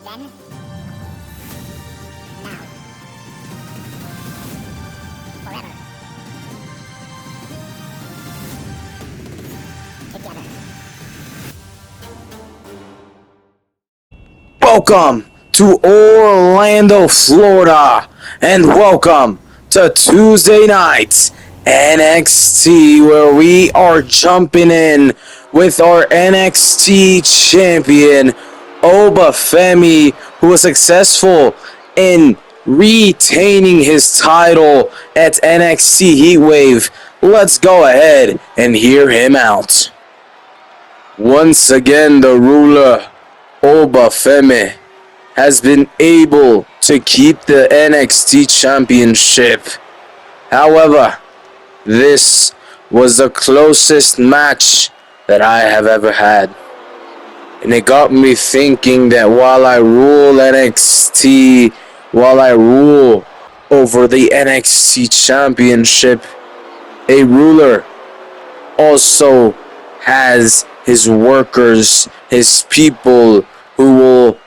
Then, now, forever, together. Welcome to Orlando, Florida, and welcome to Tuesday Night NXT, where we are jumping in with our NXT champion, Femi, who was successful in retaining his title at NXT Heatwave. Let's go ahead and hear him out. Once again, the ruler, Femi, has been able to keep the NXT championship. However, this was the closest match that I have ever had. And it got me thinking that while I rule NXT, while I rule over the NXT championship, a ruler also has his workers, his people who will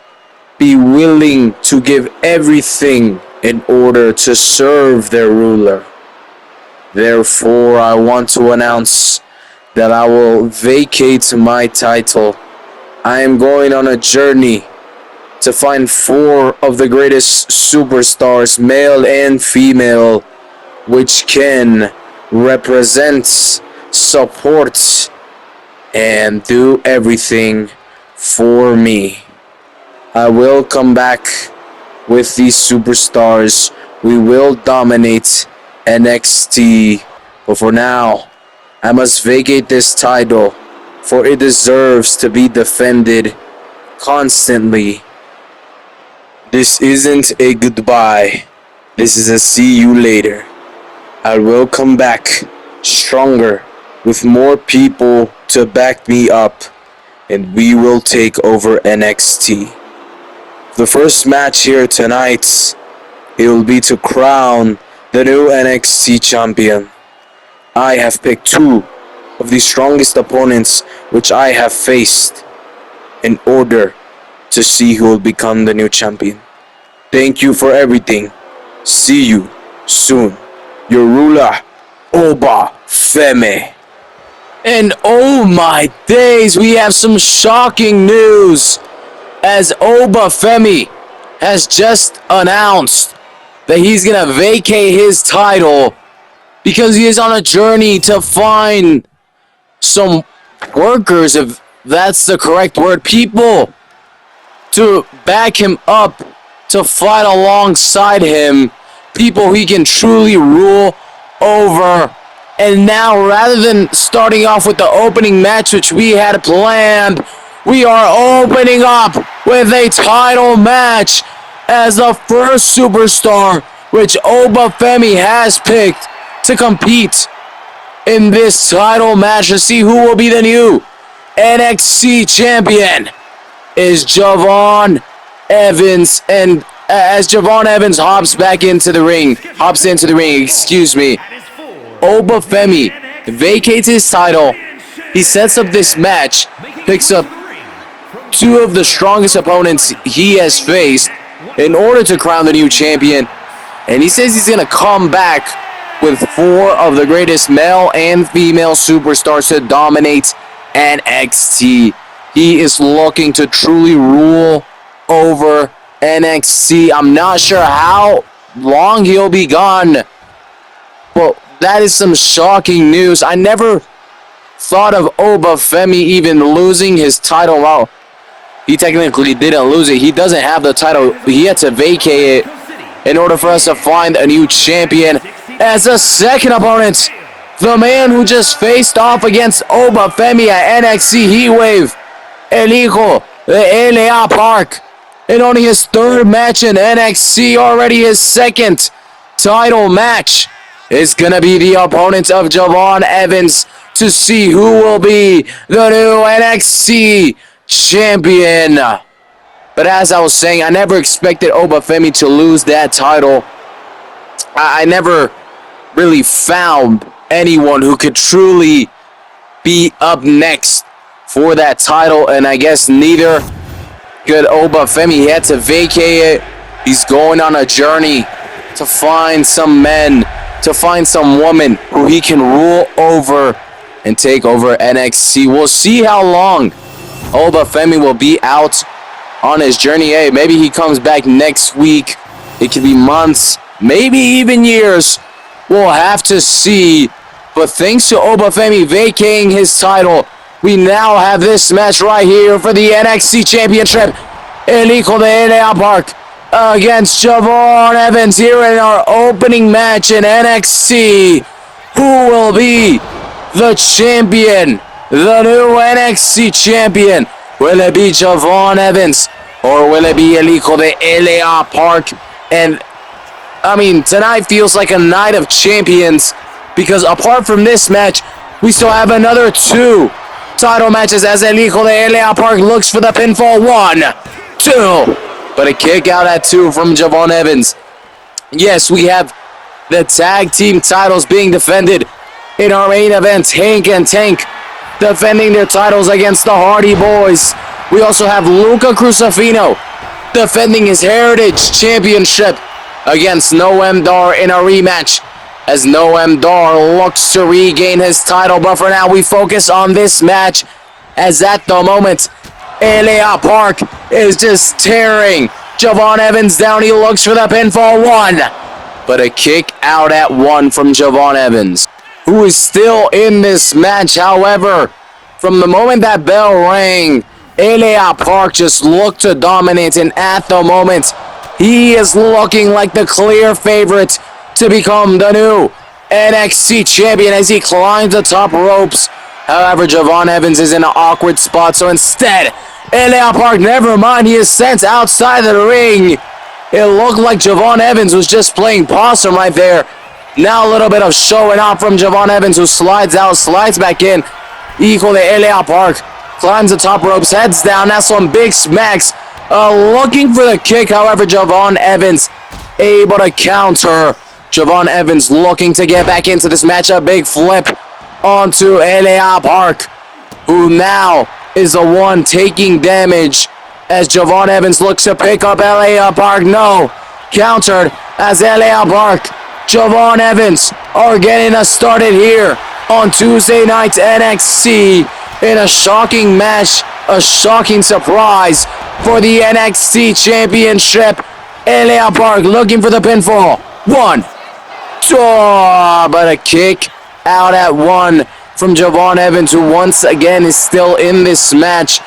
be willing to give everything in order to serve their ruler. Therefore, I want to announce that I will vacate my title. I am going on a journey to find 4 of the greatest superstars, male and female, which can represent, support, and do everything for me. I will come back with these superstars. We will dominate NXT. But for now, I must vacate this title, for it deserves to be defended constantly. This isn't a goodbye. This is a see you later. I will come back stronger with more people to back me up, and we will take over NXT. The first match here tonight, it will be to crown the new NXT champion. I have picked 2 of the strongest opponents which I have faced in order to see who will become the new champion. Thank you for everything. See you soon. Your ruler, Femi. And oh my days, we have some shocking news, as Femi has just announced that he's gonna vacate his title because he is on a journey to find some workers, if that's the correct word, people to back him up, to fight alongside him, people he can truly rule over. And now, rather than starting off with the opening match which we had planned, we are opening up with a title match as the first superstar which Femi has picked to compete in this title match to see who will be the new NXT champion is Javon Evans. And as Javon Evans hops into the ring, Femi vacates his title. He sets up this match, picks up 2 of the strongest opponents he has faced in order to crown the new champion. And he says he's going to come back with 4 of the greatest male and female superstars to dominate NXT. He is looking to truly rule over NXT. I'm not sure how long he'll be gone, but that is some shocking news. I never thought of Femi even losing his title. Well, he technically didn't lose it. He doesn't have the title. He had to vacate it in order for us to find a new champion. As a second opponent, the man who just faced off against Femi at NXT Heatwave, El Hijo de L.A. Park, in only his 3rd match in NXT, already his 2nd title match, is gonna be the opponent of Javon Evans to see who will be the new NXT champion. But as I was saying, I never expected Femi to lose that title. I never really found anyone who could truly be up next for that title, and I guess neither Good Obafemi. He had to vacate it. He's going on a journey to find some men, to find some woman who he can rule over and take over NXT. We'll see how long Obafemi will be out on his journey. Hey, maybe he comes back next week. It could be months, maybe even years. We'll have to see. But thanks to Obafemi vacating his title, we now have this match right here for the NXT Championship. El Hijo de LA Park against Javon Evans here in our opening match in NXT. Who will be the champion? The new NXT champion? Will it be Javon Evans or will it be El Hijo de LA Park? And I mean, tonight feels like a night of champions because apart from this match, we still have another 2 title matches as El Hijo de LA Park looks for the pinfall. 1, 2, but a kick out at 2 from Javon Evans. Yes, we have the tag team titles being defended in our main event. Hank and Tank defending their titles against the Hardy Boys. We also have Luca Crucifino defending his Heritage Championship against Noam Dar in a rematch as Noam Dar looks to regain his title. But for now, we focus on this match as at the moment, LA Park is just tearing Javon Evans down. He looks for the pinfall. 1, but a kick out at 1 from Javon Evans, who is still in this match. However, from the moment that bell rang, LA Park just looked to dominate, and at the moment, he is looking like the clear favorite to become the new NXT champion as he climbs the top ropes. However, Javon Evans is in an awkward spot, so instead, LA Park, never mind, he is sent outside the ring. It looked like Javon Evans was just playing possum right there. Now a little bit of showing off from Javon Evans, who slides out, slides back in. Equal to LA Park, climbs the top ropes, heads down. Now some big smacks. Looking for the kick, however, Javon Evans able to counter. Javon Evans looking to get back into this match. A big flip onto LA Park, who now is the one taking damage as Javon Evans looks to pick up LA Park. No, countered as LA Park, Javon Evans are getting us started here on Tuesday Night NXT in a shocking match, a shocking surprise for the NXT Championship. LA Park looking for the pinfall. 1, 2, but a kick out at 1 from Javon Evans, who once again is still in this match,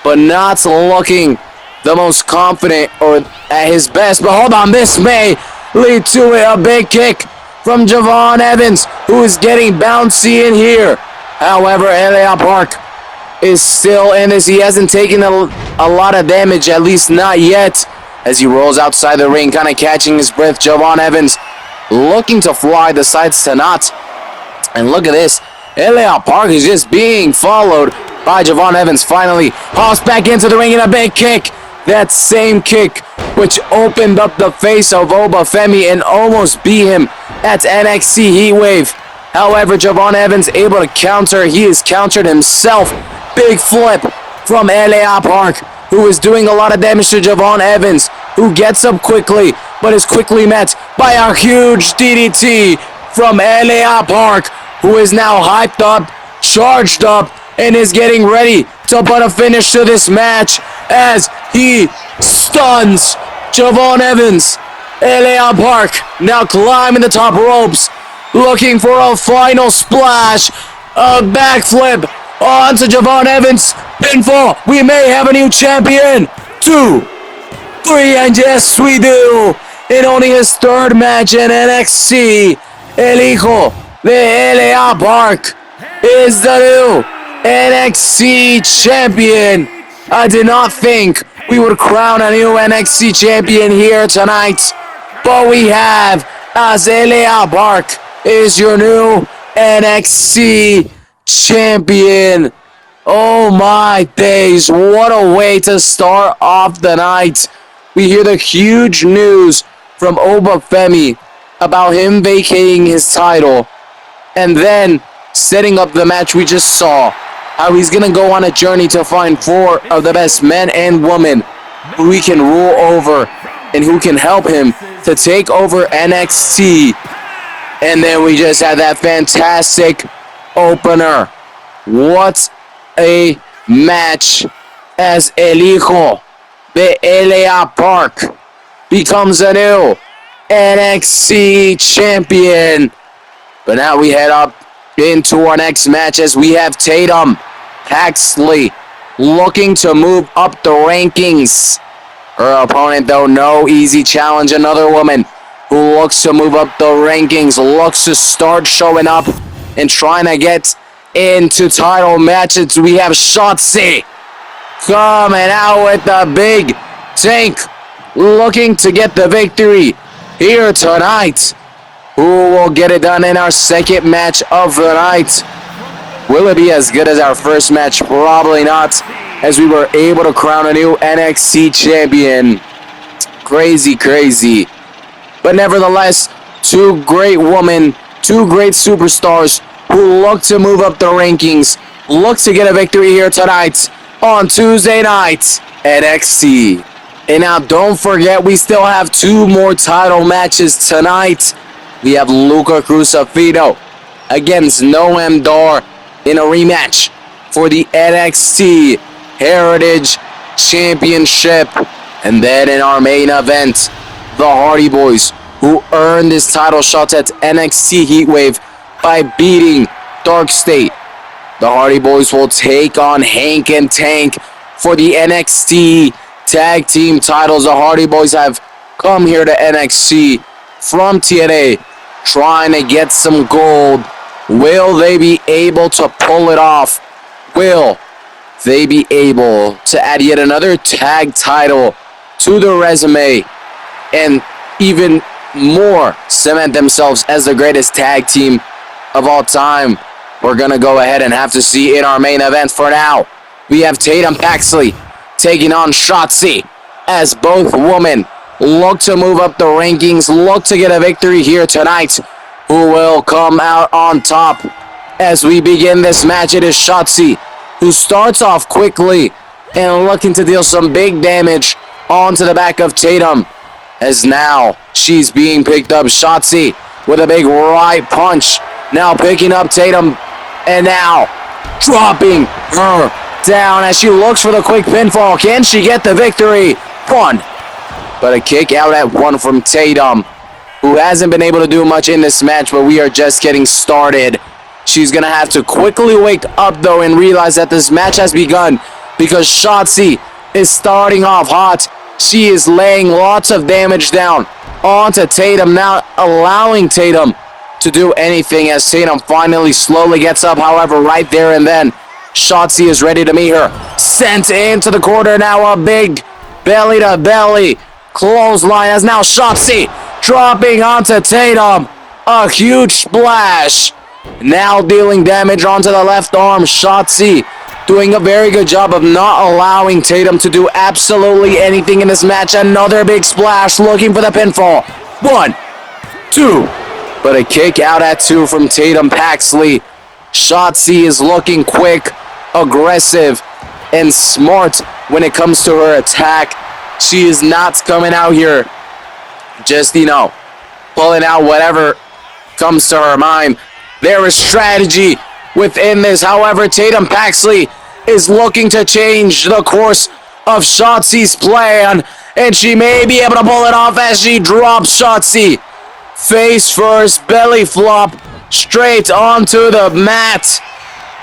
but not looking the most confident or at his best. But hold on, this may lead to it. A big kick from Javon Evans, who is getting bouncy in here. However, LA Park is still in this. He hasn't taken a lot of damage, at least not yet, as he rolls outside the ring, kind of catching his breath. Javon Evans looking to fly, decides to not. And look at this. LA Park is just being followed by Javon Evans. Finally hops back into the ring in a big kick. That same kick which opened up the face of Obafemi and almost beat him at NXT Heatwave. However, Javon Evans able to counter. He has countered himself. Big flip from LA Park, who is doing a lot of damage to Javon Evans, who gets up quickly, but is quickly met by a huge DDT from LA Park, who is now hyped up, charged up, and is getting ready to put a finish to this match as he stuns Javon Evans. LA Park now climbing the top ropes, looking for a final splash, a backflip onto Javon Evans. Pinfall. We may have a new champion. 2, 3, and yes, we do. In only his 3rd match in NXT, El Hijo de LA Park is the new NXT champion. I did not think we would crown a new NXT champion here tonight, but we have, as LA Park is your new NXT champion. Oh my days, what a way to start off the night. We hear the huge news from Obafemi about him vacating his title, and then setting up the match we just saw. How he's gonna go on a journey to find 4 of the best men and women who he can rule over and who can help him to take over NXT. And then we just had that fantastic opener. What a match as El Hijo de Elia Park becomes a new NXT champion. But now we head up into our next match as we have Tatum Paxley looking to move up the rankings. Her opponent, though, no easy challenge. Another woman who looks to move up the rankings, looks to start showing up and trying to get into title matches. We have Shotzi coming out with the big tank, looking to get the victory here tonight. Who will get it done in our second match of the night? Will it be as good as our first match? Probably not, as we were able to crown a new NXT champion. Crazy, crazy. But nevertheless, two great women, two great superstars who look to move up the rankings, look to get a victory here tonight on Tuesday Night NXT. And now don't forget, we still have two more title matches tonight. We have Luca Crucifito against Noam Dar in a rematch for the NXT Heritage Championship. And then in our main event, the Hardy Boys, who earned this title shot at NXT Heatwave by beating Dark State. The Hardy Boys will take on Hank and Tank for the NXT Tag Team titles. The Hardy Boys have come here to NXT from TNA, trying to get some gold. Will they be able to pull it off? Will they be able to add yet another tag title to their resume and even more cement themselves as the greatest tag team of all time? We're going to go ahead and have to see in our main event. For now, we have Tatum Paxley taking on Shotzi as both women look to move up the rankings, look to get a victory here tonight. Who will come out on top as we begin this match? It is Shotzi, who starts off quickly and looking to deal some big damage onto the back of Tatum, as now she's being picked up. Shotzi with a big right punch, now picking up Tatum, and now dropping her down as she looks for the quick pinfall. Can she get the victory? One, but a kick out at one from Tatum, who hasn't been able to do much in this match, but we are just getting started. She's going to have to quickly wake up, though, and realize that this match has begun, because Shotzi is starting off hot. She is laying lots of damage down onto Tatum, not allowing Tatum to do anything, as Tatum finally slowly gets up. However, right there and then, Shotzi is ready to meet her. Sent into the corner now, a big belly-to-belly clothesline, as now Shotzi dropping onto Tatum. A huge splash. Now dealing damage onto the left arm. Shotzi doing a very good job of not allowing Tatum to do absolutely anything in this match. Another big splash, looking for the pinfall. 1, 2. But a kick out at 2 from Tatum Paxley. Shotzi is looking quick, aggressive, and smart when it comes to her attack. She is not coming out here just, pulling out whatever comes to her mind. There is strategy within this. However, Tatum Paxley is looking to change the course of Shotzi's plan, and she may be able to pull it off as she drops Shotzi face first, belly flop, straight onto the mat.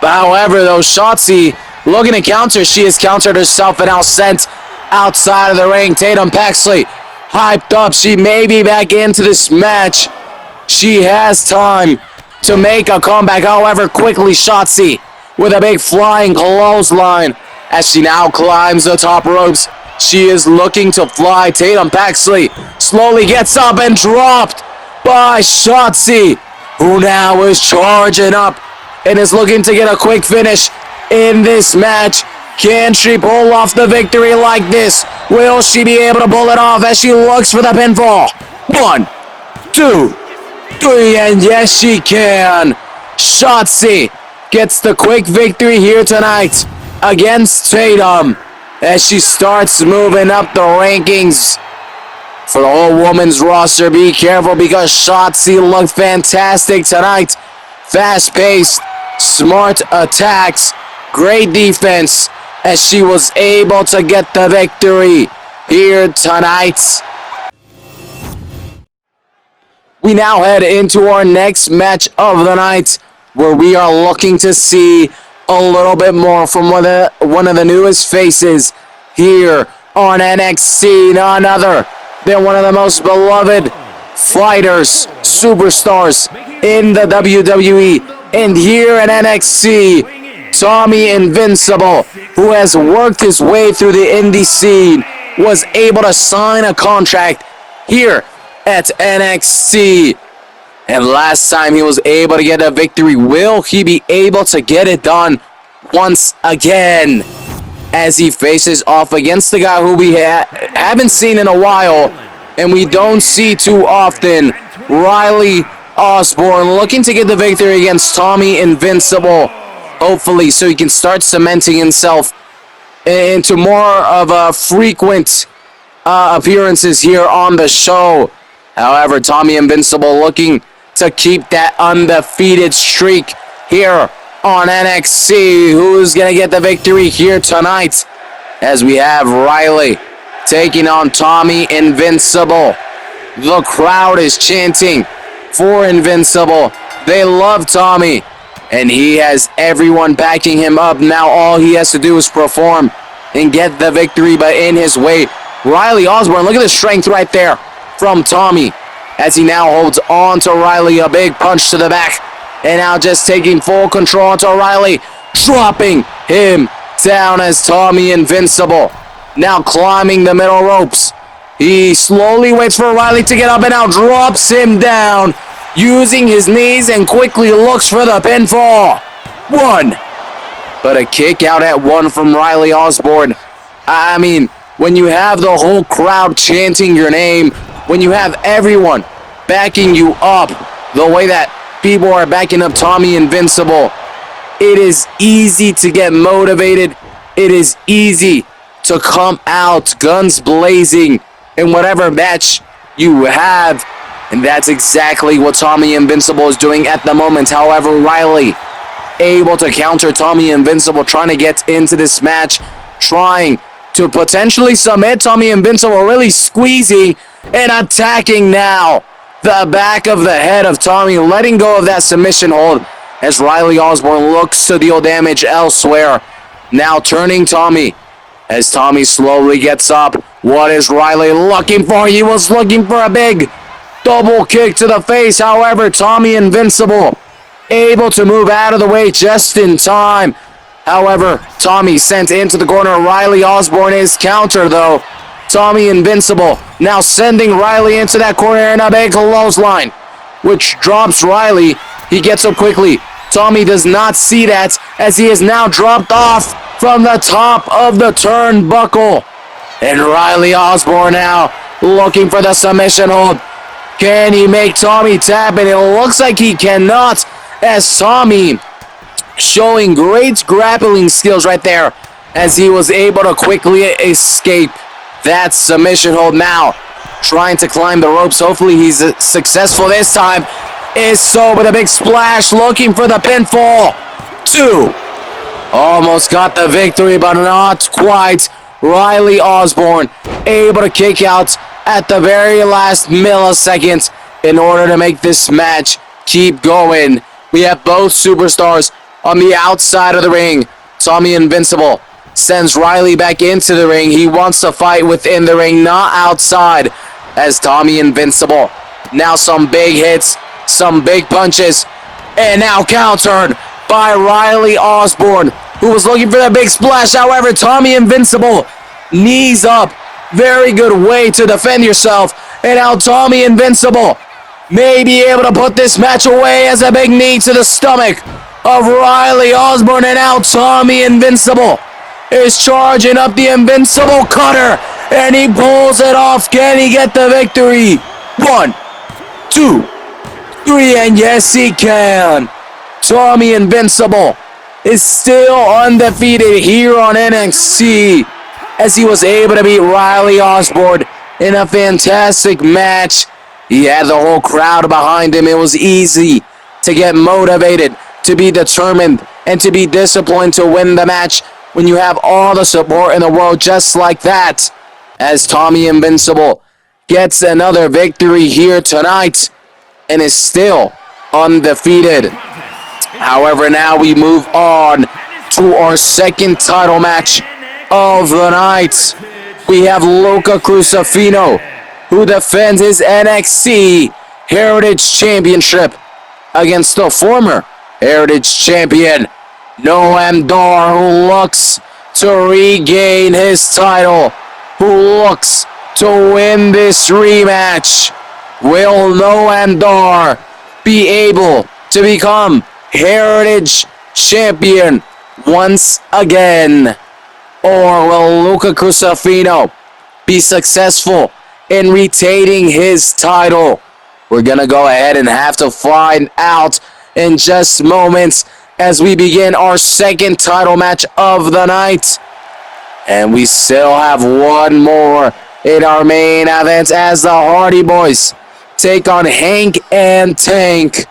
However, though, Shotzi looking to counter. She has countered herself and now sent outside of the ring. Tatum Paxley hyped up. She may be back into this match. She has time to make a comeback. However, quickly Shotzi with a big flying clothesline as she now climbs the top ropes. She is looking to fly. Tatum Paxley slowly gets up and dropped by Shotzi, who now is charging up and is looking to get a quick finish in this match. Can she pull off the victory like this? Will she be able to pull it off as she looks for the pinfall? 1, 2, 3, and yes, she can. Shotzi gets the quick victory here tonight against Tatum. as she starts moving up the rankings. For the whole women's roster, be careful because Shotzi looked fantastic tonight. Fast-paced, smart attacks, great defense as she was able to get the victory here tonight. We now head into our next match of the night, where we are looking to see a little bit more from one of the newest faces here on NXT, none other than one of the most beloved fighters, superstars in the WWE, and here at NXT, Tommy Invincible, who has worked his way through the indie scene, was able to sign a contract here at NXT. And last time he was able to get a victory, will he be able to get it done once again as he faces off against the guy who we haven't seen in a while and we don't see too often, Riley Osborne, looking to get the victory against Tommy Invincible, hopefully, so he can start cementing himself into more of a frequent appearances here on the show. However, Tommy Invincible looking to keep that undefeated streak here on NXT. Who's going to get the victory here tonight? As we have Riley taking on Tommy Invincible. The crowd is chanting for Invincible. They love Tommy, and he has everyone backing him up. Now all he has to do is perform and get the victory, but in his way, Riley Osborne, look at the strength right there from Tommy as he now holds on to Riley. A big punch to the back, and now just taking full control onto Riley, dropping him down as Tommy Invincible now climbing the middle ropes. He slowly waits for Riley to get up and now drops him down using his knees and quickly looks for the pinfall. One. But a kick out at one from Riley Osborne. I mean, when you have the whole crowd chanting your name, when you have everyone backing you up the way that people are backing up Tommy Invincible, it is easy to get motivated. It is easy to come out guns blazing in whatever match you have. And that's exactly what Tommy Invincible is doing at the moment. However, Riley able to counter Tommy Invincible, trying to get into this match, trying to potentially submit Tommy Invincible, really squeezing and attacking now the back of the head of Tommy, letting go of that submission hold as Riley Osborne looks to deal damage elsewhere. Now turning Tommy as Tommy slowly gets up. What is Riley looking for? He was looking for a big double kick to the face. However, Tommy Invincible able to move out of the way just in time. However, Tommy sent into the corner. Riley Osborne is counter though. Tommy Invincible now sending Riley into that corner and a big clothesline, which drops Riley. He gets up quickly. Tommy does not see that as he is now dropped off from the top of the turnbuckle. And Riley Osborne now looking for the submission hold. Can he make Tommy tap? And it looks like he cannot, as Tommy showing great grappling skills right there as he was able to quickly escape that submission hold. Now trying to climb the ropes. Hopefully he's successful this time. Is so, with a big splash, looking for the pinfall. Two. Almost got the victory, but not quite. Riley Osborne able to kick out at the very last milliseconds in order to make this match keep going. We have both superstars on the outside of the ring. Tommy Invincible sends Riley back into the ring. He wants to fight within the ring, not outside, as Tommy Invincible. Now some big hits, some big punches, and now countered by Riley Osborne, who was looking for that big splash. However, Tommy Invincible, knees up, very good way to defend yourself. And now Tommy Invincible may be able to put this match away as a big knee to the stomach of Riley Osborne. And now Tommy Invincible is charging up the Invincible Cutter, and he pulls it off. Can he get the victory? 1, 2, 3, and yes, he can. Tommy Invincible is still undefeated here on NXT. as he was able to beat Riley Osborne in a fantastic match. He had the whole crowd behind him. It was easy to get motivated, to be determined, and to be disciplined to win the match when you have all the support in the world just like that. As Tommy Invincible gets another victory here tonight and is still undefeated. However, now we move on to our second title match of the night. We have Luca Crucifino, who defends his NXT Heritage Championship against the former Heritage Champion, Noam Dar, who looks to regain his title, who looks to win this rematch. Will Noam Dar be able to become Heritage Champion once again? Or will Luca Crucifino be successful in retaining his title? We're gonna go ahead and have to find out in just moments as we begin our second title match of the night. And we still have one more in our main event as the Hardy Boys take on Hank and Tank.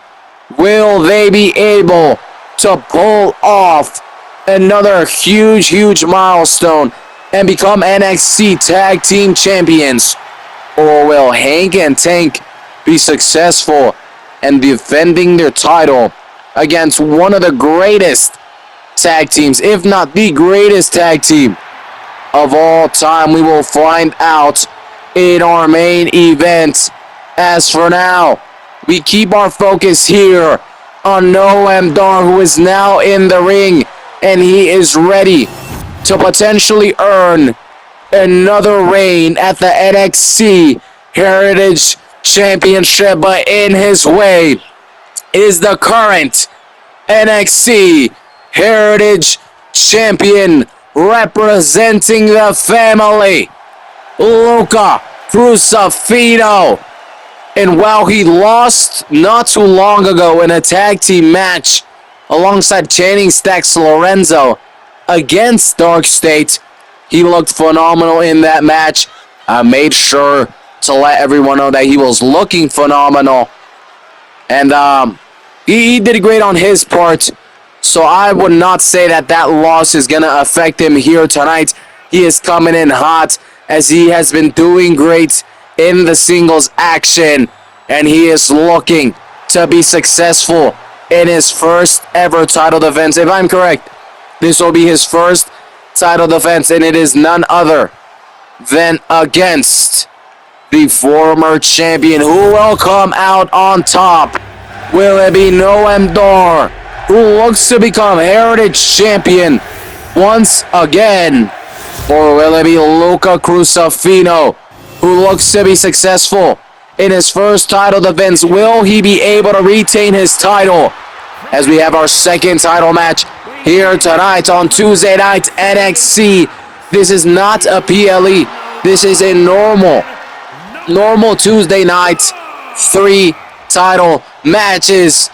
Will they be able to pull off another huge milestone and become NXT Tag Team Champions? Or will Hank and Tank be successful in defending their title against one of the greatest tag teams, if not the greatest tag team of all time? We will find out in our main event. As for now, we keep our focus here on Noam Dar, who is now in the ring, and he is ready to potentially earn another reign at the NXT Heritage Championship. But in his way is the current NXT Heritage Champion, representing the family, Luca Crucifino. And while he lost not too long ago in a tag team match alongside Channing Stacks Lorenzo against Dark State, he looked phenomenal in that match. I made sure to let everyone know that he was looking phenomenal. And he did great on his part. So I would not say that that loss is going to affect him here tonight. He is coming in hot as he has been doing great in the singles action. And he is looking to be successful in his first ever title defense. If I'm correct, this will be his first title defense, and it is none other than against the former champion. Who will come out on top? Will it be Noam Dar, who looks to become Heritage Champion once again? Or will it be Luca Crucifino, who looks to be successful in his first title defense? Will he be able to retain his title? As we have our second title match here tonight on Tuesday Night NXT. This is not a PLE. This is a normal Tuesday night 3 title matches.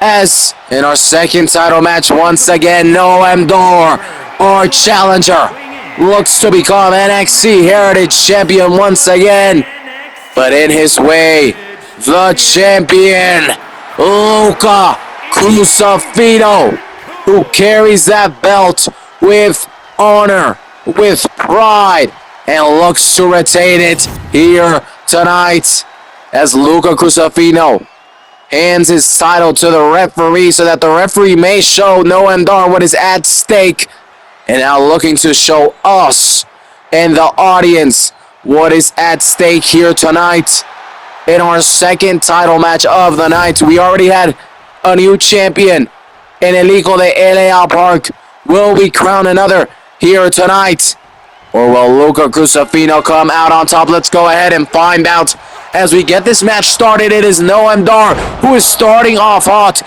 As in our second title match, once again, Noam Dar, our challenger, looks to become NXT Heritage Champion once again. But in his way, the champion, Luca Crucifino, who carries that belt with honor, with pride, and looks to retain it here tonight. As Luca Crucifino hands his title to the referee so that the referee may show Noam Dar what is at stake, and now looking to show us and the audience what is at stake here tonight in our second title match of the night. We already had a new champion in El Hijo de L.A. Park. Will we crown another here tonight? Or will Luca Crucifino come out on top? Let's go ahead and find out as we get this match started. It is Noam Dar who is starting off hot,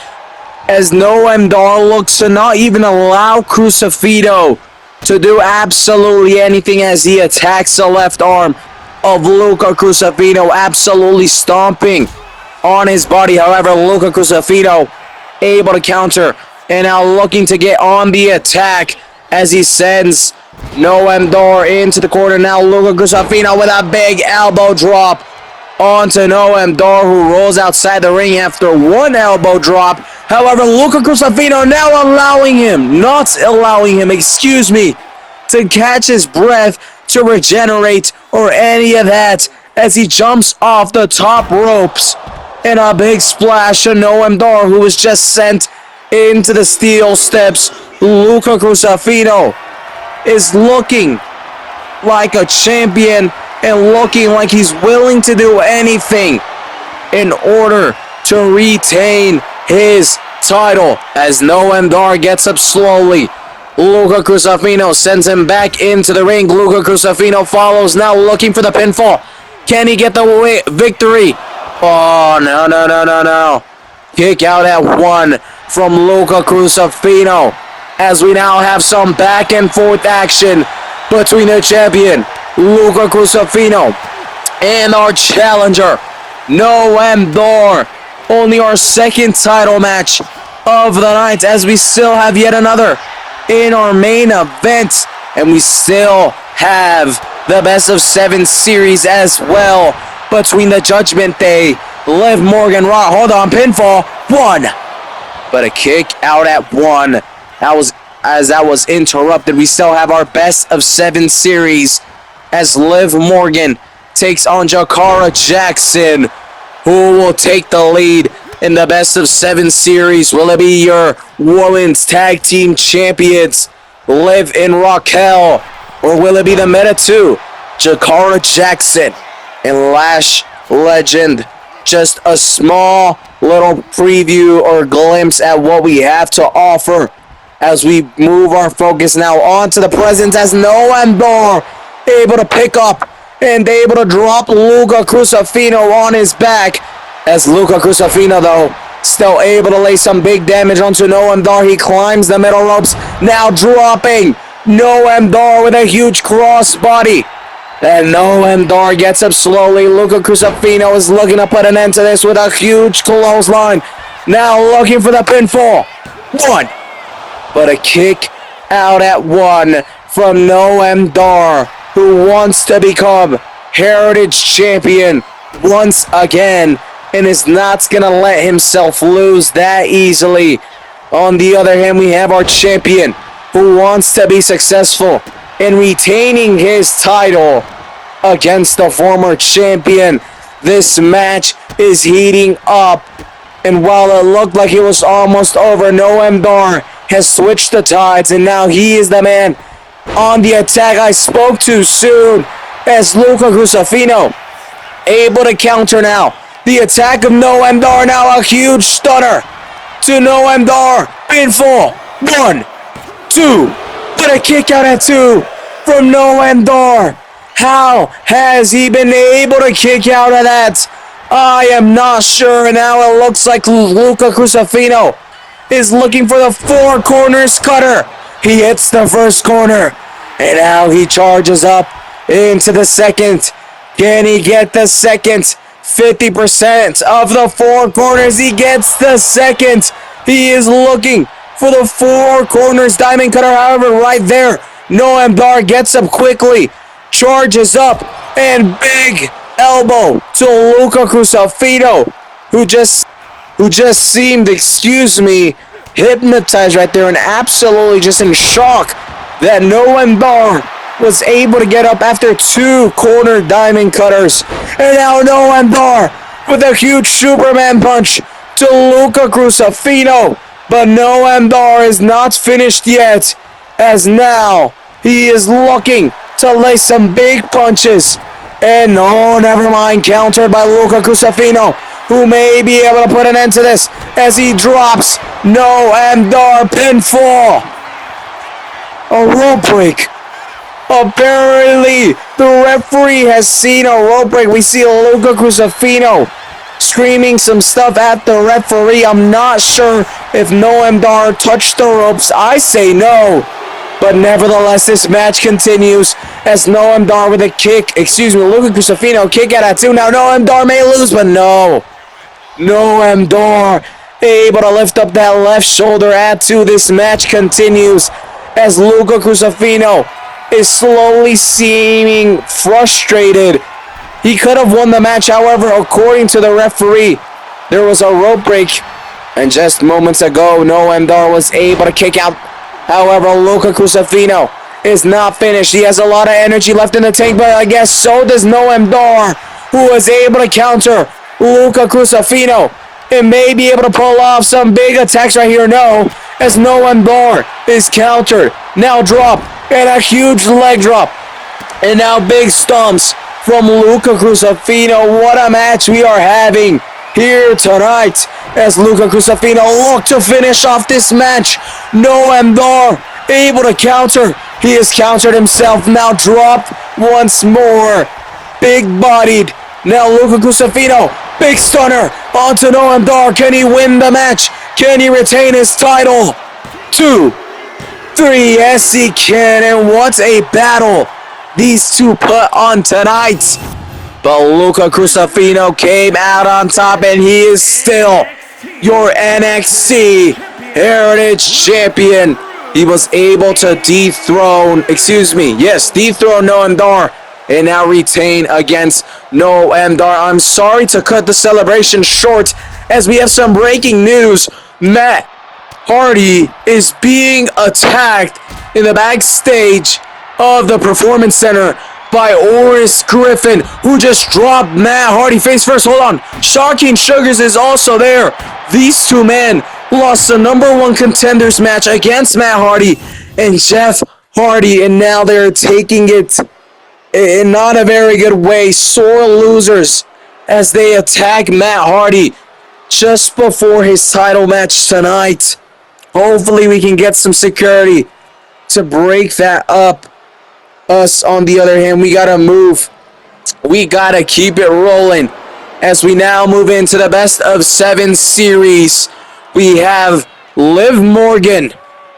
as Noam Dar looks to not even allow Crucifino to do absolutely anything as he attacks the left arm of Luca Crucifino, absolutely stomping on his body. However, Luca Crucifino able to counter and now looking to get on the attack as he sends Noam Dar into the corner now. Luca Crusafino with a big elbow drop onto Noam Dar, who rolls outside the ring after one elbow drop. However, Luca Crusafino now not allowing him, to catch his breath, to regenerate, or any of that, as he jumps off the top ropes in a big splash to Noam Dar, who was just sent into the steel steps. Luca Crusafino is looking like a champion and looking like he's willing to do anything in order to retain his title. As Noam Dar gets up slowly, Luca Crusafino sends him back into the ring. Luca Crusafino follows now, looking for the pinfall. Can he get the victory? Oh, no. Kick out at one from Luca Crusafino, as we now have some back and forth action between the champion, Luca Crusafino, and our challenger, Noam Dar. Only our second title match of the night, as we still have yet another in our main event, and we still have the best of 7 series as well between the Judgment Day, Liv Morgan, pinfall, 1. But a kick out at 1. That was interrupted. We still have our best of 7 series as Liv Morgan takes on Jakara Jackson, who will take the lead in the best of 7 series. Will it be your women's tag team champions, Liv and Raquel, or will it be the Meta 2, Jakara Jackson and Lash Legend? Just a small little preview or glimpse at what we have to offer as we move our focus now onto the present, as Noam Dar able to pick up and able to drop Luca Crusafino on his back, as Luca Crusafino, though, still able to lay some big damage onto Noam Dar. He climbs the middle ropes, now dropping Noam Dar with a huge crossbody. And Noam Dar gets up slowly. Luca Crusafino is looking to put an end to this with a huge clothesline. Now looking for the pinfall. 1. But a kick out at 1 from Noam Dar, who wants to become Heritage Champion once again and is not going to let himself lose that easily. On the other hand, we have our champion who wants to be successful in retaining his title against the former champion. This match is heating up, and while it looked like it was almost over, Noam Dar has switched the tides, and now he is the man on the attack. I spoke too soon, as Luca Crusafino able to counter now. The attack of Noam Dar, now a huge stunner to Noam Dar. Pinfall. 1, 2. But a kick out at 2 from Noam Dar. How has he been able to kick out of that? I am not sure. And now it looks like Luca Crusafino is looking for the 4 corners cutter. He hits the first corner, and now he charges up into the second. Can he get the second? 50% of the 4 corners. He gets the second. He is looking for the 4 corners diamond cutter. However, right there, Noam Dar gets up quickly, charges up, and big elbow to Luca Crusafino, who just seemed, hypnotized right there and absolutely just in shock that Noam Dar was able to get up after 2 corner diamond cutters. And now Noam Dar with a huge Superman punch to Luca Crusafino. But Noam Dar is not finished yet, as now he is looking to lay some big punches. And no, never mind, countered by Luca Crusafino, who may be able to put an end to this as he drops Noam Dar. Pinfall. A rope break. Apparently, the referee has seen a rope break. We see Luca Crusafino screaming some stuff at the referee. I'm not sure if Noam Dar touched the ropes. I say no. But nevertheless, this match continues as Noam Dar with a kick. Luca Crusafino kick out at 2. Now Noam Dar may lose, but no. Noam Dar able to lift up that left shoulder at 2. This match continues as Luca Crusafino is slowly seeming frustrated. He could have won the match, however, according to the referee, there was a rope break. And just moments ago, Noam Dar was able to kick out. However, Luca Crucifino is not finished. He has a lot of energy left in the tank, but I guess so does Noam Dar, who was able to counter Luca Crucifino and may be able to pull off some big attacks right here. No, as Noam Dar is countered. Now drop, and a huge leg drop. And now big stomps from Luca Crucifino. What a match we are having here tonight as Luca Crucifino look to finish off this match. Noam Dar able to counter. He has countered himself. Now dropped once more. Big bodied. Now Luca Crucifino. Big stunner onto Noam Dar. Can he win the match? Can he retain his title? 2, 3. Yes, he can. And what a battle these two put on tonight. But Luca Crucifino came out on top, and he is still your NXT Heritage Champion. He was able to dethrone Noam Dar and now retain against Noam Dar. I'm sorry to cut the celebration short as we have some breaking news. Matt Hardy is being attacked in the backstage of the Performance Center by Oris Griffin, who just dropped Matt Hardy face first. Hold on. Shocking Sugars is also there. These two men lost the #1 contenders match against Matt Hardy and Jeff Hardy, and now they're taking it in not a very good way. Sore losers as they attack Matt Hardy just before his title match tonight. Hopefully we can get some security to break that up. Us, on the other hand, we gotta move. We gotta keep it rolling as we now move into the best of 7 series. We have Liv Morgan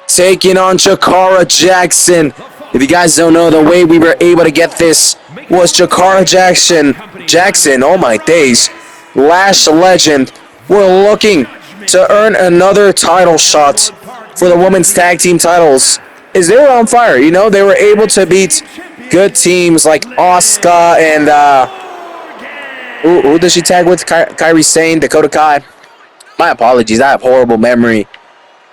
taking on Jakara Jackson. If you guys don't know, the way we were able to get this was Jakara Jackson, oh my days, Lash Legend, were looking to earn another title shot for the women's tag team titles. Is they were on fire, you know, they were able to beat good teams like Asuka and who does she tag with? Kairi Sane, Dakota Kai. My apologies, I have horrible memory.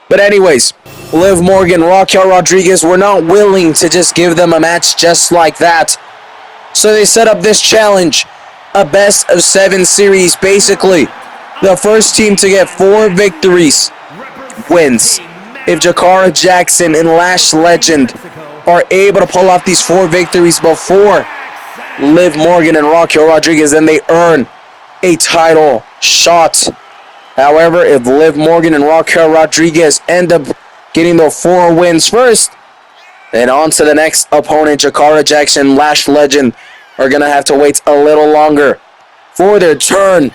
But anyways, Liv Morgan, Raquel Rodriguez were not willing to just give them a match just like that. So they set up this challenge, a best of 7 series. Basically, the first team to get 4 victories wins. If Jakara Jackson and Lash Legend are able to pull off these 4 victories before Liv Morgan and Raquel Rodriguez, then they earn a title shot. However, if Liv Morgan and Raquel Rodriguez end up getting the 4 wins first, then on to the next opponent. Jakara Jackson and Lash Legend are going to have to wait a little longer for their turn.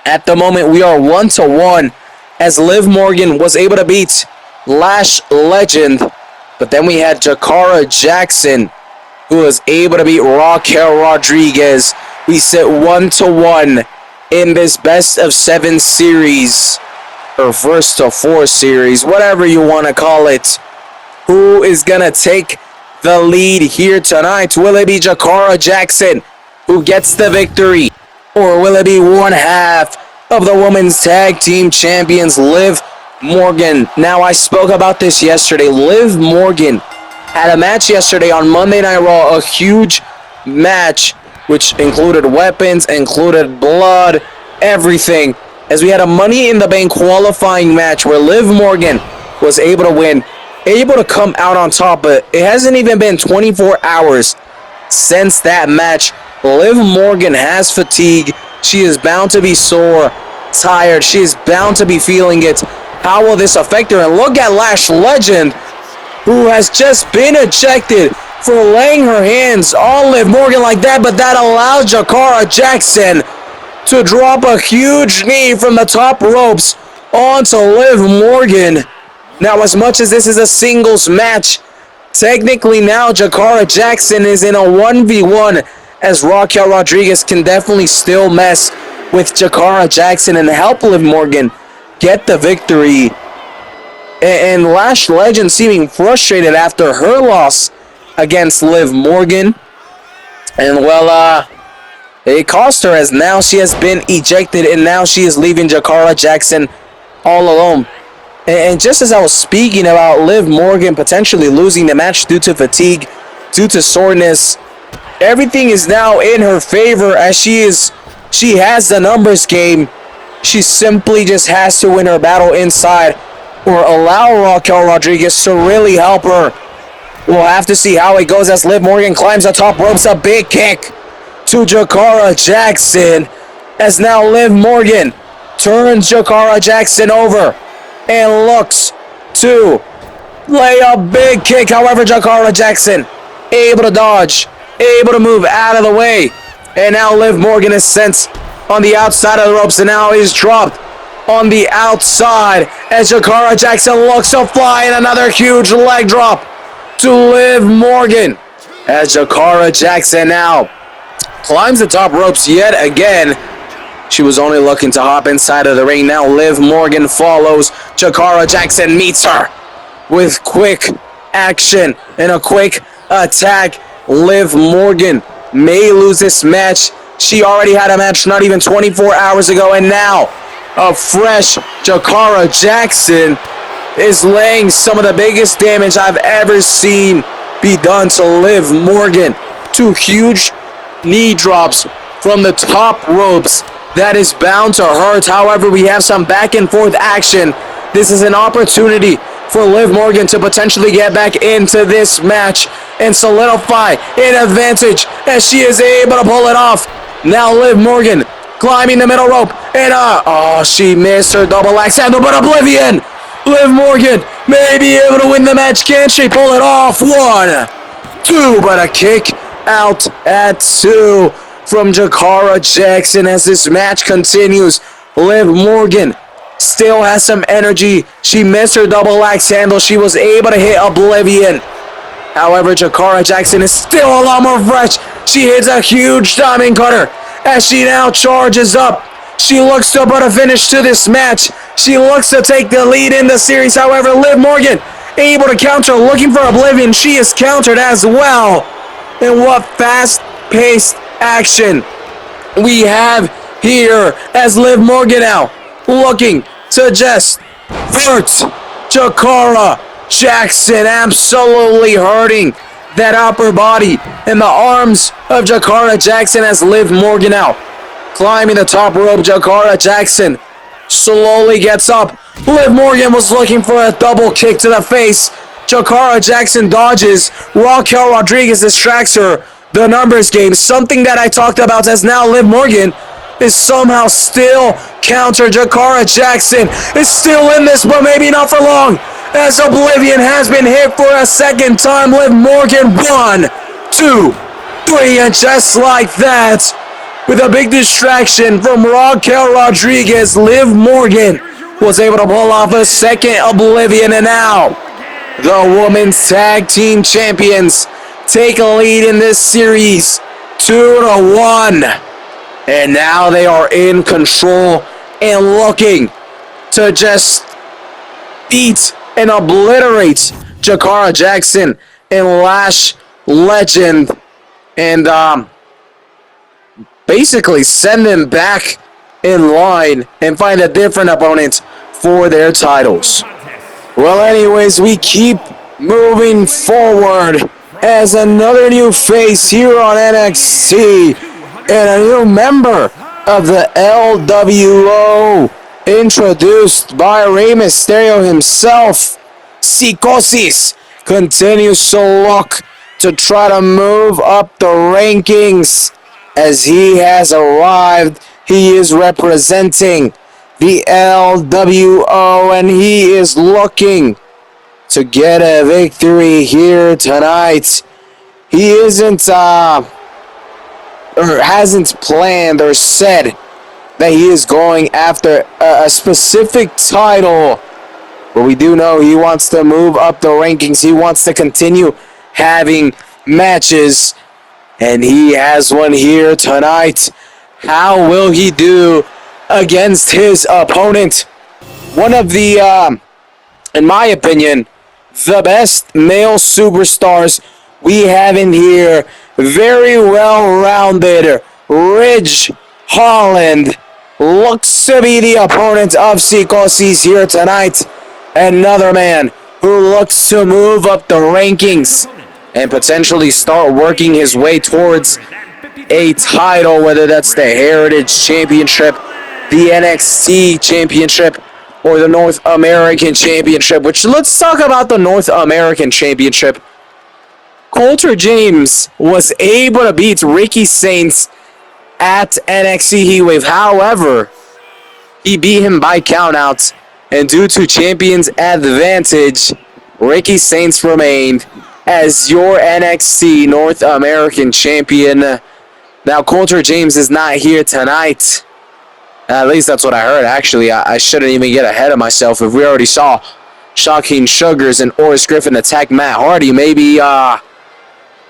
At the moment, we are 1-1 as Liv Morgan was able to beat Lash Legend, but then we had Jakara Jackson, who was able to beat Raquel Rodriguez. We sit 1-1 in this best of 7 series, or first to 4 series, whatever you want to call it. Who is gonna take the lead here tonight? Will it be Jakara Jackson who gets the victory, or will it be one half of the women's tag team champions, Liv Morgan? Now, I spoke about this yesterday. Liv Morgan had a match yesterday on Monday Night Raw, a huge match, which included weapons, included blood, everything, as we had a Money in the Bank qualifying match where Liv Morgan was able to win, able to come out on top, but it hasn't even been 24 hours since that match. Liv Morgan has fatigue. She is bound to be sore, tired. She is bound to be feeling it. How will this affect her? And look at Lash Legend, who has just been ejected for laying her hands on Liv Morgan like that, but that allowed Jakara Jackson to drop a huge knee from the top ropes onto Liv Morgan. Now, as much as this is a singles match, technically now Jakara Jackson is in a 1v1, as Raquel Rodriguez can definitely still mess with Jakara Jackson and help Liv Morgan get the victory. And Lash Legend seeming frustrated after her loss against Liv Morgan. And well, it cost her, as now she has been ejected and now she is leaving Jakara Jackson all alone. And just as I was speaking about Liv Morgan potentially losing the match due to fatigue, due to soreness, everything is now in her favor as she has the numbers game. She simply just has to win her battle inside or allow Raquel Rodriguez to really help her. We'll have to see how it goes as Liv Morgan climbs the top ropes. A big kick to Jakara Jackson as now Liv Morgan turns Jakara Jackson over and looks to lay a big kick. However, Jakara Jackson able to dodge, able to move out of the way. And now Liv Morgan is sent on the outside of the ropes and now is dropped on the outside as Jakara Jackson looks to fly, and another huge leg drop to Liv Morgan as Jakara Jackson now climbs the top ropes yet again. She was only looking to hop inside of the ring. Now Liv Morgan follows. Jakara Jackson meets her with quick action and a quick attack. Liv Morgan may lose this match. She already had a match not even 24 hours ago, and now a fresh Jakara Jackson is laying some of the biggest damage I've ever seen be done to Liv Morgan. Two huge knee drops from the top ropes. That is bound to hurt. However, we have some back and forth action. This is an opportunity for Liv Morgan to potentially get back into this match and solidify an advantage as she is able to pull it off. Now Liv Morgan climbing the middle rope and she missed her double axe handle, but Oblivion. Liv Morgan may be able to win the match. Can she pull it off? 1, 2, but a kick out at 2 from Jakara Jackson as this match continues. Liv Morgan still has some energy. She missed her double axe handle. She was able to hit Oblivion. However, Jakara Jackson is still a lot more fresh. She hits a huge diamond cutter as she now charges up. She looks to put a finish to this match. She looks to take the lead in the series. However, Liv Morgan able to counter, looking for Oblivion. She is countered as well. And what fast-paced action we have here as Liv Morgan now looking to just hurt Jakara Jackson, absolutely hurting that upper body and the arms of Jakara Jackson as Liv Morgan now climbing the top rope. Jakara Jackson slowly gets up. Liv Morgan was looking for a double kick to the face. Jakara Jackson dodges. Raquel Rodriguez distracts her. The numbers game, something that I talked about, as now Liv Morgan is somehow still countered. Jakara Jackson is still in this, but maybe not for long, as Oblivion has been hit for a second time. Liv Morgan 1, 2, 3, and just like that, with a big distraction from Raquel Rodriguez, Liv Morgan was able to pull off a second Oblivion, and now the Women's Tag Team Champions take a lead in this series 2-1. And now they are in control and looking to just beat and obliterate Jakara Jackson and Lash Legend and basically send them back in line and find a different opponent for their titles. Well, anyways, we keep moving forward as another new face here on NXT and a new member of the LWO introduced by Rey Mysterio himself. Psicosis continues to look to try to move up the rankings as he has arrived. He is representing the LWO and he is looking to get a victory here tonight. He hasn't planned or said that he is going after a specific title, but we do know he wants to move up the rankings. He wants to continue having matches, and he has one here tonight. How will he do against his opponent? One of the, in my opinion, the best male superstars we have in here very well-rounded Ridge Holland. Looks to be the opponent of Psicosis here tonight. Another man who looks to move up the rankings and potentially start working his way towards a title, whether that's the Heritage Championship, the NXT Championship, or the North American Championship, which let's talk about the North American Championship. Coulter James was able to beat Ricky Saints at NXT Heatwave. However, he beat him by countouts, and due to Champion's advantage, Ricky Saints remained as your NXT North American Champion. Now, Coulter James is not here tonight. At least that's what I heard. Actually, I shouldn't even get ahead of myself. If we already saw Shocking Sugars and Oris Griffin attack Matt Hardy, maybe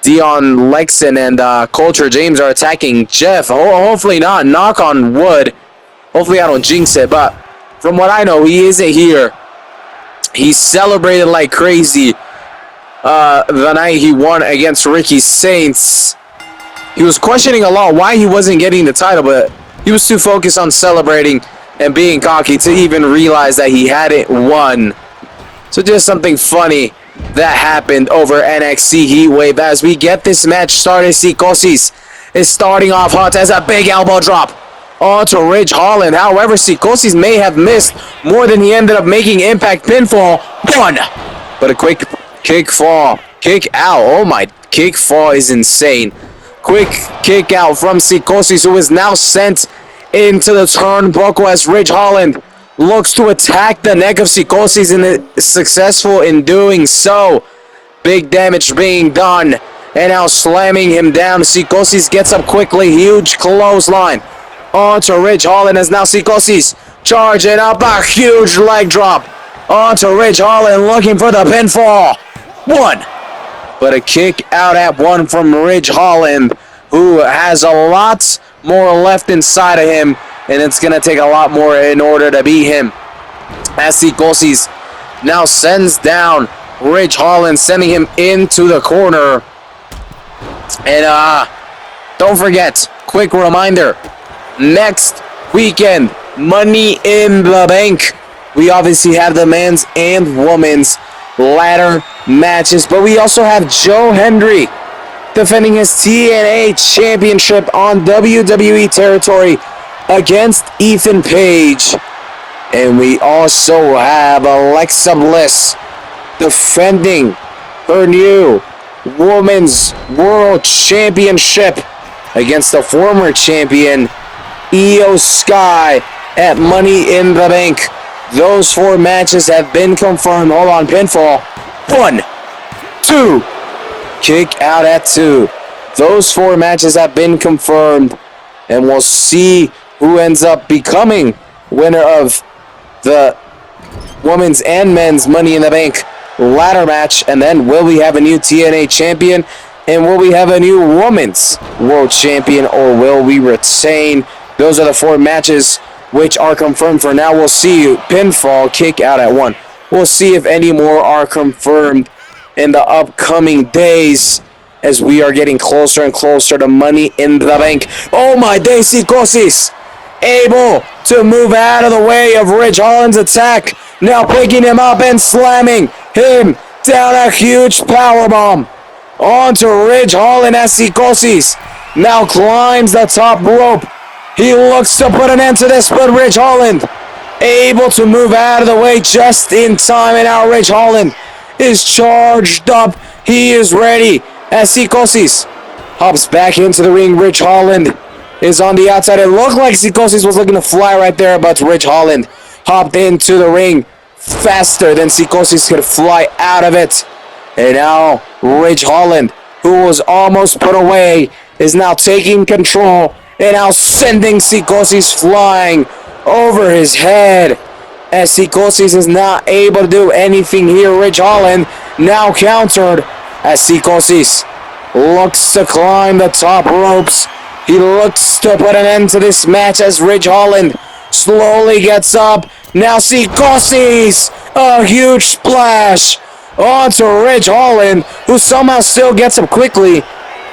Dion Lexon and Coulter James are attacking Jeff. Hopefully not. Knock on wood. Hopefully I don't jinx it. But from what I know, he isn't here. He celebrated like crazy the night he won against Ricky Saints. He was questioning a lot why he wasn't getting the title, but he was too focused on celebrating and being cocky to even realize that he hadn't won. So just something funny that happened over NXT Heatwave as we get this match started. Psicosis is starting off hot as a big elbow drop onto Ridge Holland. However, Psicosis may have missed more than he ended up making. Impact pinfall. One. But a quick kick fall. Kick out. Oh my, kick fall is insane. Quick kick out from Psicosis, who is now sent into the turnbuckle as Ridge Holland looks to attack the neck of Psicosis and is successful in doing so. Big damage being done, and now slamming him down. Psicosis gets up quickly. Huge clothesline onto Ridge Holland as now Psicosis charging up a huge leg drop onto Ridge Holland, looking for the pinfall. One. But a kick out at one from Ridge Holland, who has a lot more left inside of him, and it's going to take a lot more in order to beat him. As Psicosis now sends down Ridge Holland, sending him into the corner. And don't forget, quick reminder, next weekend, Money in the Bank. We obviously have the men's and women's ladder matches, but we also have Joe Hendry defending his TNA championship on WWE territory against Ethan Page. And we also have Alexa Bliss defending her new Women's World Championship against the former champion Io Sky at Money in the Bank. Those four matches have been confirmed. Hold on, pinfall. 1, 2. Kick out at 2. Those four matches have been confirmed. And we'll see who ends up becoming winner of the women's and men's Money in the Bank ladder match. And then will we have a new TNA champion? And will we have a new women's world champion? Or will we retain? Those are the four matches which are confirmed for now. We'll see. Pinfall, kick out at 1. We'll see if any more are confirmed in the upcoming days as we are getting closer and closer to Money in the Bank. Oh my day, Psicosis able to move out of the way of Ridge Holland's attack. Now picking him up and slamming him down, a huge powerbomb onto Ridge Holland as Psicosis now climbs the top rope. He looks to put an end to this, but Ridge Holland able to move out of the way just in time, and now Ridge Holland is charged up. He is ready as Psicosis hops back into the ring. Ridge Holland is on the outside. It looked like Psicosis was looking to fly right there, but Ridge Holland hopped into the ring faster than Psicosis could fly out of it. And now Ridge Holland, who was almost put away, is now taking control and now sending Psicosis flying over his head. As Psicosis is not able to do anything here. Ridge Holland now countered as Psicosis looks to climb the top ropes. He looks to put an end to this match as Ridge Holland slowly gets up. Now Psicosis, a huge splash on to Ridge Holland, who somehow still gets up quickly.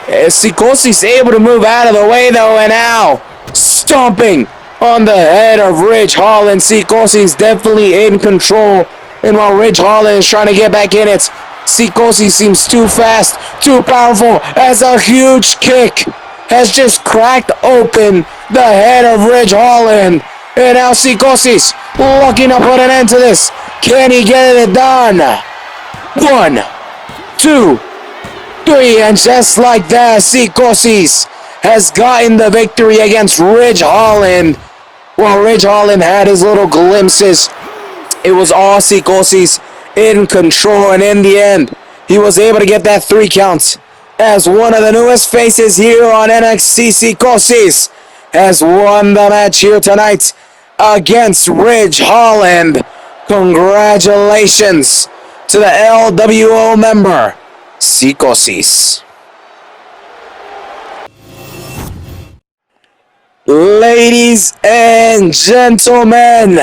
Sikossi's able to move out of the way though, and now stomping on the head of Ridge Holland. Sikossi's definitely in control, and while Ridge Holland is trying to get back in it, Sikossi seems too fast, too powerful, as a huge kick has just cracked open the head of Ridge Holland. And now Sikossi's looking to put an end to this. Can he get it done? 1, 2, 3, and just like that, Sikossi's has gotten the victory against Ridge Holland. While Ridge Holland had his little glimpses, it was all Sikossi's in control, and in the end, he was able to get that 3 count. As one of the newest faces here on NXT, Sikossi's has won the match here tonight against Ridge Holland. Congratulations to the LWO member, Sikossi's. Ladies and gentlemen,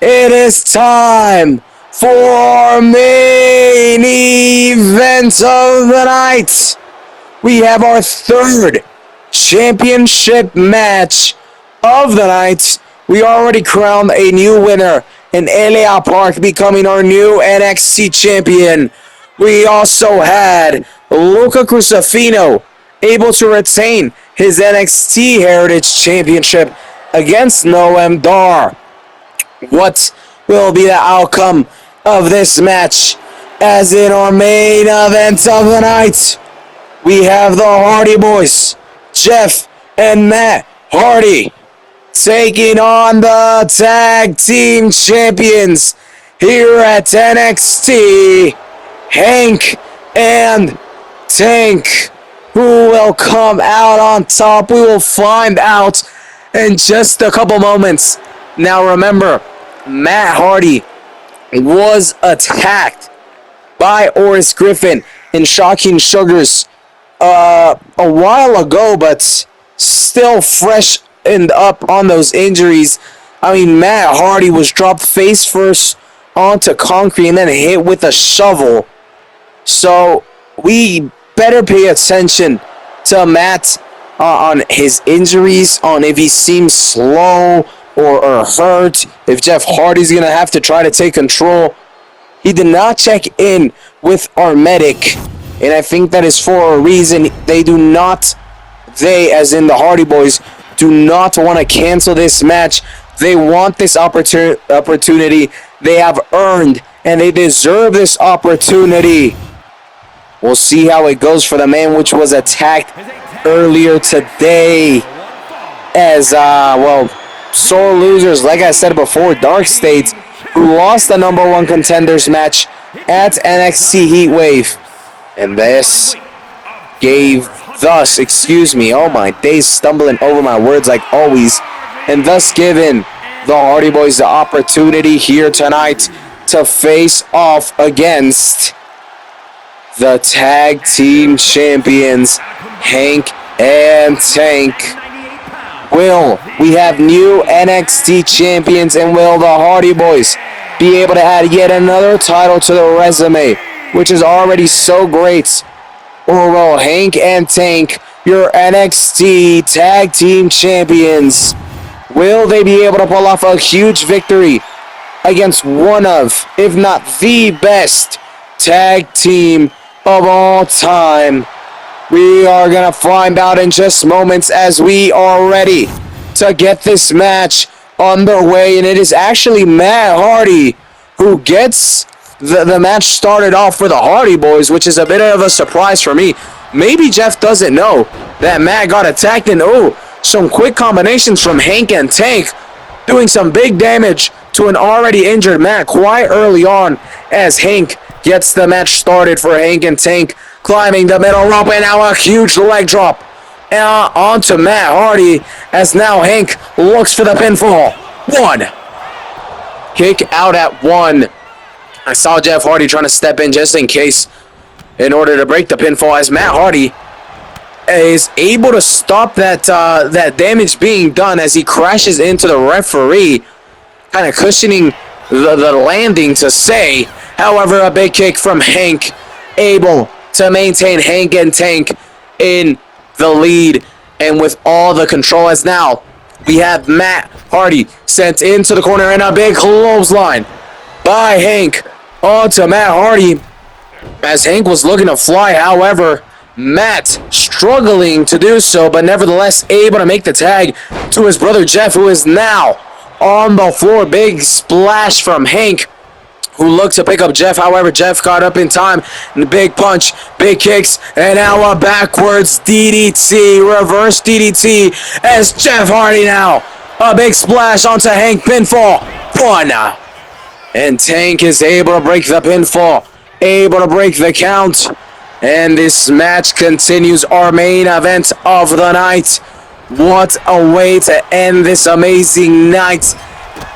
it is time for our main event of the night. We have our 3rd championship match of the night. We already crowned a new winner in Elia Park, becoming our new NXT champion. We also had Luca Crucifino able to retain his NXT Heritage Championship against Noam Dar. What will be the outcome of this match? As in our main event of the night, we have the Hardy Boys, Jeff and Matt Hardy, taking on the Tag Team Champions here at NXT, Hank and Tank. Who will come out on top? We will find out in just a couple moments. Now remember, Matt Hardy was attacked by Oris Griffin in Shocking Sugars a while ago, but still fresh and up on those injuries. I mean, Matt Hardy was dropped face first onto concrete and then hit with a shovel. So we better pay attention to Matt on his injuries, on if he seems slow or hurt, if Jeff Hardy's going to have to try to take control. He did not check in with our medic, and I think that is for a reason. They, as in the Hardy Boys, do not want to cancel this match. They want this opportunity. They have earned, and they deserve this opportunity. We'll see how it goes for the man which was attacked earlier today. As, sore losers, like I said before, Dark States, who lost the number 1 contenders match at NXT Heatwave. And this gave oh my days, stumbling over my words like always, and thus given the Hardy Boys the opportunity here tonight to face off against the Tag Team Champions, Hank and Tank. Will we have new NXT champions, and will the Hardy Boys be able to add yet another title to the resume, which is already so great? Or will Hank and Tank, your NXT Tag Team Champions, will they be able to pull off a huge victory against one of, if not the best, tag team of all time? We are going to find out in just moments, as we are ready to get this match underway. And it is actually Matt Hardy who gets the match started off for the Hardy Boys, which is a bit of a surprise for me. Maybe Jeff doesn't know that Matt got attacked, and some quick combinations from Hank and Tank, doing some big damage to an already injured Matt quite early on, as Hank gets the match started for Hank and Tank, climbing the middle rope, and now a huge leg drop onto Matt Hardy, as now Hank looks for the pinfall. 1. Kick out at 1. I saw Jeff Hardy trying to step in just in case, in order to break the pinfall, as Matt Hardy is able to stop that damage being done as he crashes into the referee, kind of cushioning the landing to say. However, a big kick from Hank, able to maintain Hank and Tank in the lead and with all the control. As now we have Matt Hardy sent into the corner and a big clothesline by Hank onto Matt Hardy as Hank was looking to fly. However, Matt struggling to do so, but nevertheless able to make the tag to his brother Jeff, who is now on the floor. Big splash from Hank, who looked to pick up Jeff. However, Jeff caught up in time. And the big punch, big kicks, and now a backwards DDT, reverse DDT, as Jeff Hardy now. A big splash onto Hank, pinfall. One. And Tank is able to break the pinfall, able to break the count. And this match continues, our main event of the night. What a way to end this amazing night.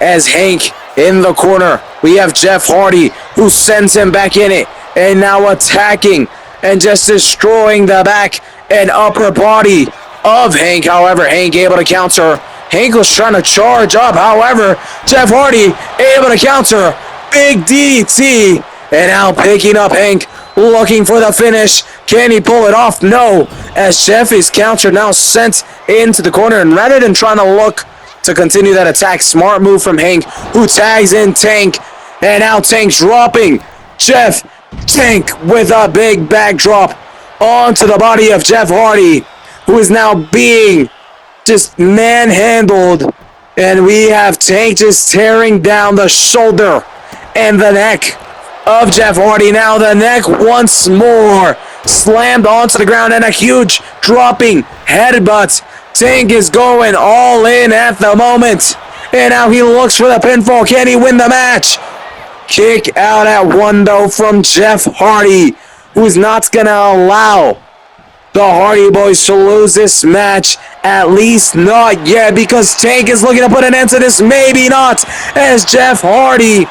As Hank in the corner, we have Jeff Hardy, who sends him back in it, and now attacking and just destroying the back and upper body of Hank. However, Hank able to counter. Hank was trying to charge up. However, Jeff Hardy able to counter. Big DDT, and now picking up Hank, looking for the finish. Can he pull it off? No, as Jeff is countered, now sent into the corner, and rather than trying to look to continue that attack, smart move from Hank, who tags in Tank, and now Tank's dropping Jeff. Tank with a big backdrop onto the body of Jeff Hardy, who is now being just manhandled, and we have Tank just tearing down the shoulder and the neck of Jeff Hardy. Now the neck once more slammed onto the ground, and a huge dropping headbutt. Tank is going all in at the moment, and now he looks for the pinfall. Can he win the match? Kick out at one though from Jeff Hardy, who's not gonna allow the Hardy Boys to lose this match. At least not yet, because Tank is looking to put an end to this. Maybe not, as Jeff Hardy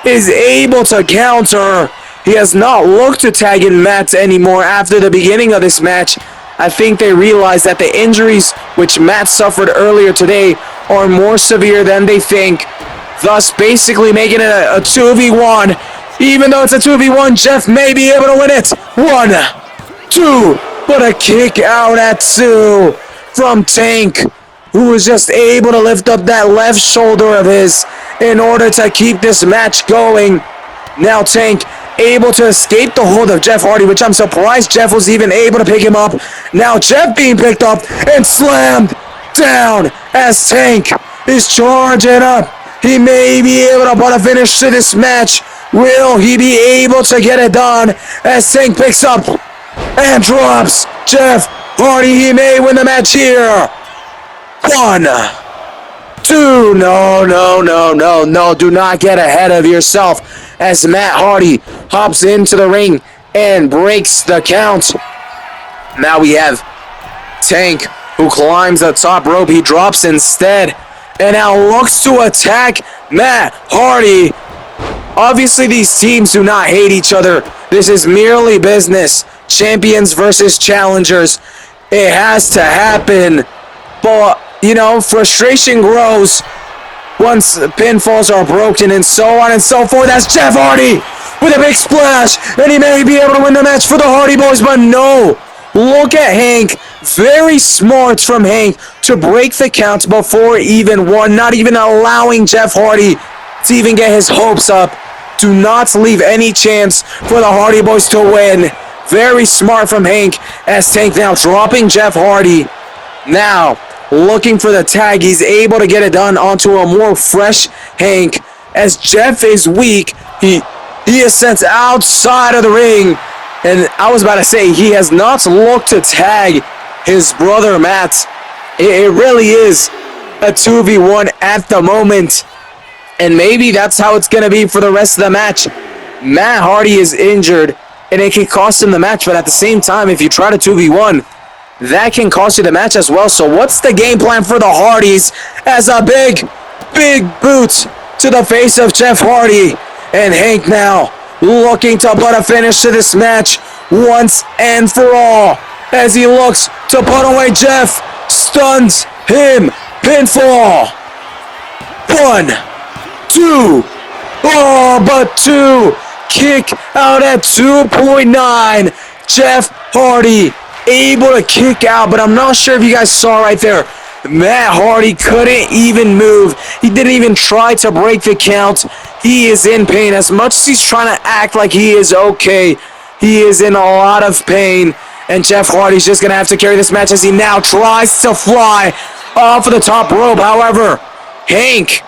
is able to counter. He has not looked to tag in Matt anymore after the beginning of this match. I think they realize that the injuries which Matt suffered earlier today are more severe than they think, thus basically making it a 2v1. Even though it's a 2v1, Jeff may be able to win it. 1, 2, but a kick out at 2 from Tank, who was just able to lift up that left shoulder of his in order to keep this match going. Now Tank able to escape the hold of Jeff Hardy, which I'm surprised Jeff was even able to pick him up. Now Jeff being picked up and slammed down as Tank is charging up. He may be able to put a finish to this match. Will he be able to get it done as Tank picks up and drops Jeff Hardy? He may win the match here. 1, 2, no, do not get ahead of yourself, as Matt Hardy hops into the ring and breaks the count. Now we have Tank, who climbs the top rope. He drops instead and now looks to attack Matt Hardy. Obviously, these teams do not hate each other. This is merely business. Champions versus challengers. It has to happen. But, you know, frustration grows once pinfalls are broken and so on and so forth. That's Jeff Hardy with a big splash, and he may be able to win the match for the Hardy Boys, but no. Look at Hank. Very smart from Hank to break the count before even one, not even allowing Jeff Hardy to even get his hopes up. Do not leave any chance for the Hardy Boys to win. Very smart from Hank, as Tank now dropping Jeff Hardy. Now, looking for the tag, he's able to get it done onto a more fresh Hank. As Jeff is weak, he is sent outside of the ring. And I was about to say, he has not looked to tag his brother Matt. It really is a 2v1 at the moment. And maybe that's how it's going to be for the rest of the match. Matt Hardy is injured, and it can cost him the match. But at the same time, if you try to 2v1, that can cost you the match as well. So what's the game plan for the Hardys? As a big boot to the face of Jeff Hardy. And Hank now looking to put a finish to this match once and for all. As he looks to put away Jeff. Stuns him. Pinfall. 1, 2, Oh, but 2. Kick out at 2.9. Jeff Hardy able to kick out, but I'm not sure if you guys saw right there. Matt Hardy couldn't even move. He didn't even try to break the count. He is in pain. As much as he's trying to act like he is okay, he is in a lot of pain. And Jeff Hardy's just going to have to carry this match as he now tries to fly off of the top rope. However, Hank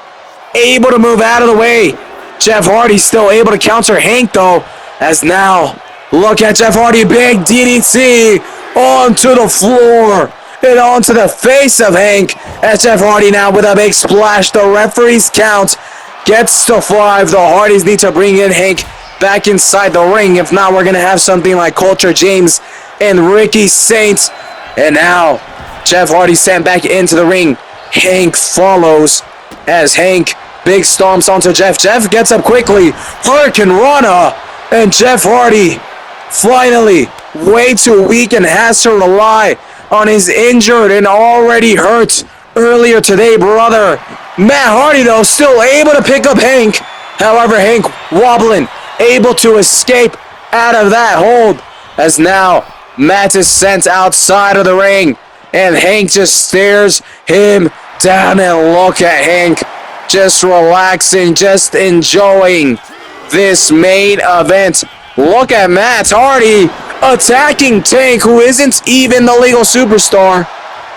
able to move out of the way. Jeff Hardy still able to counter Hank though. As now, look at Jeff Hardy. Big DDT onto the floor. And onto the face of Hank. As Jeff Hardy now with a big splash. The referee's count gets to 5. The Hardys need to bring in Hank back inside the ring. If not, we're going to have something like Culture James and Ricky Saints. And now, Jeff Hardy sent back into the ring. Hank follows as Hank big stomps onto Jeff. Jeff gets up quickly. Hurricane Rana. And Jeff Hardy finally way too weak and has to rely on his injured and already hurt earlier today brother. Matt Hardy though still able to pick up Hank. However, Hank wobbling, able to escape out of that hold. As now Matt is sent outside of the ring. And Hank just stares him down. And look at Hank just relaxing, just enjoying this main event. Look at Matt Hardy attacking Tank, who isn't even the legal superstar.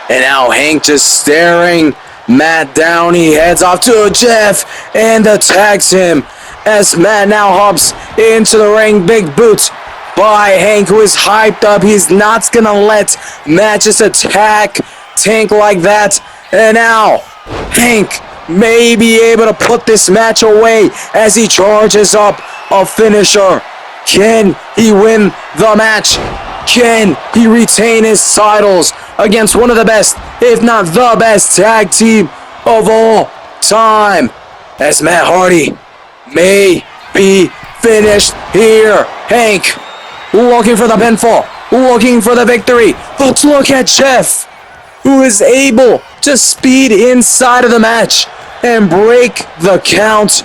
And now Hank just staring Matt down. He heads off to Jeff and attacks him as Matt now hops into the ring. Big boots by Hank, who is hyped up. He's not gonna let Matt just attack Tank like that. And now Hank may be able to put this match away as he charges up a finisher. Can he win the match? Can he retain his titles against one of the best, if not the best tag team of all time? As Matt Hardy may be finished here. Hank looking for the pinfall, looking for the victory. But look at Jeff, who is able to speed inside of the match and break the count.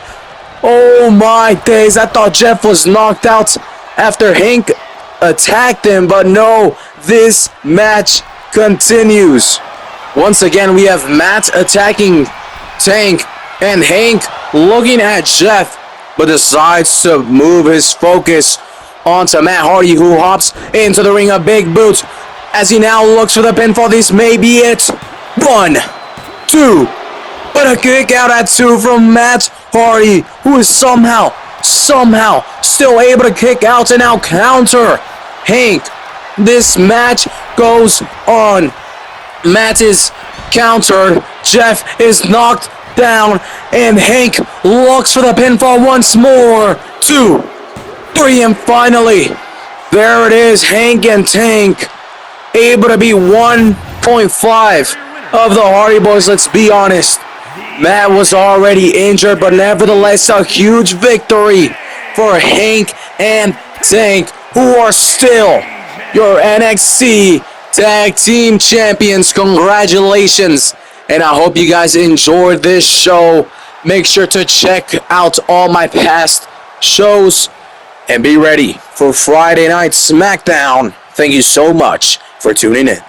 Oh my days, I thought Jeff was knocked out after Hank attacked him, but no, this match continues. Once again, we have Matt attacking Tank and Hank looking at Jeff, but decides to move his focus onto Matt Hardy, who hops into the ring of big boots as he now looks for the pinfall. This may be it. 1, 2, but a kick out at 2 from Matt Hardy, who is somehow still able to kick out and now counter Hank. This match goes on. Matt is countered. Jeff is knocked down, and Hank looks for the pinfall once more. 2, 3, and finally, there it is. Hank and Tank able to be 1.5 of the Hardy Boys. Let's be honest, Matt was already injured, but nevertheless a huge victory for Hank and Tank, who are still your NXT Tag Team Champions. Congratulations, and I hope you guys enjoyed this show. Make sure to check out all my past shows and be ready for Friday Night SmackDown. Thank you so much for tuning in.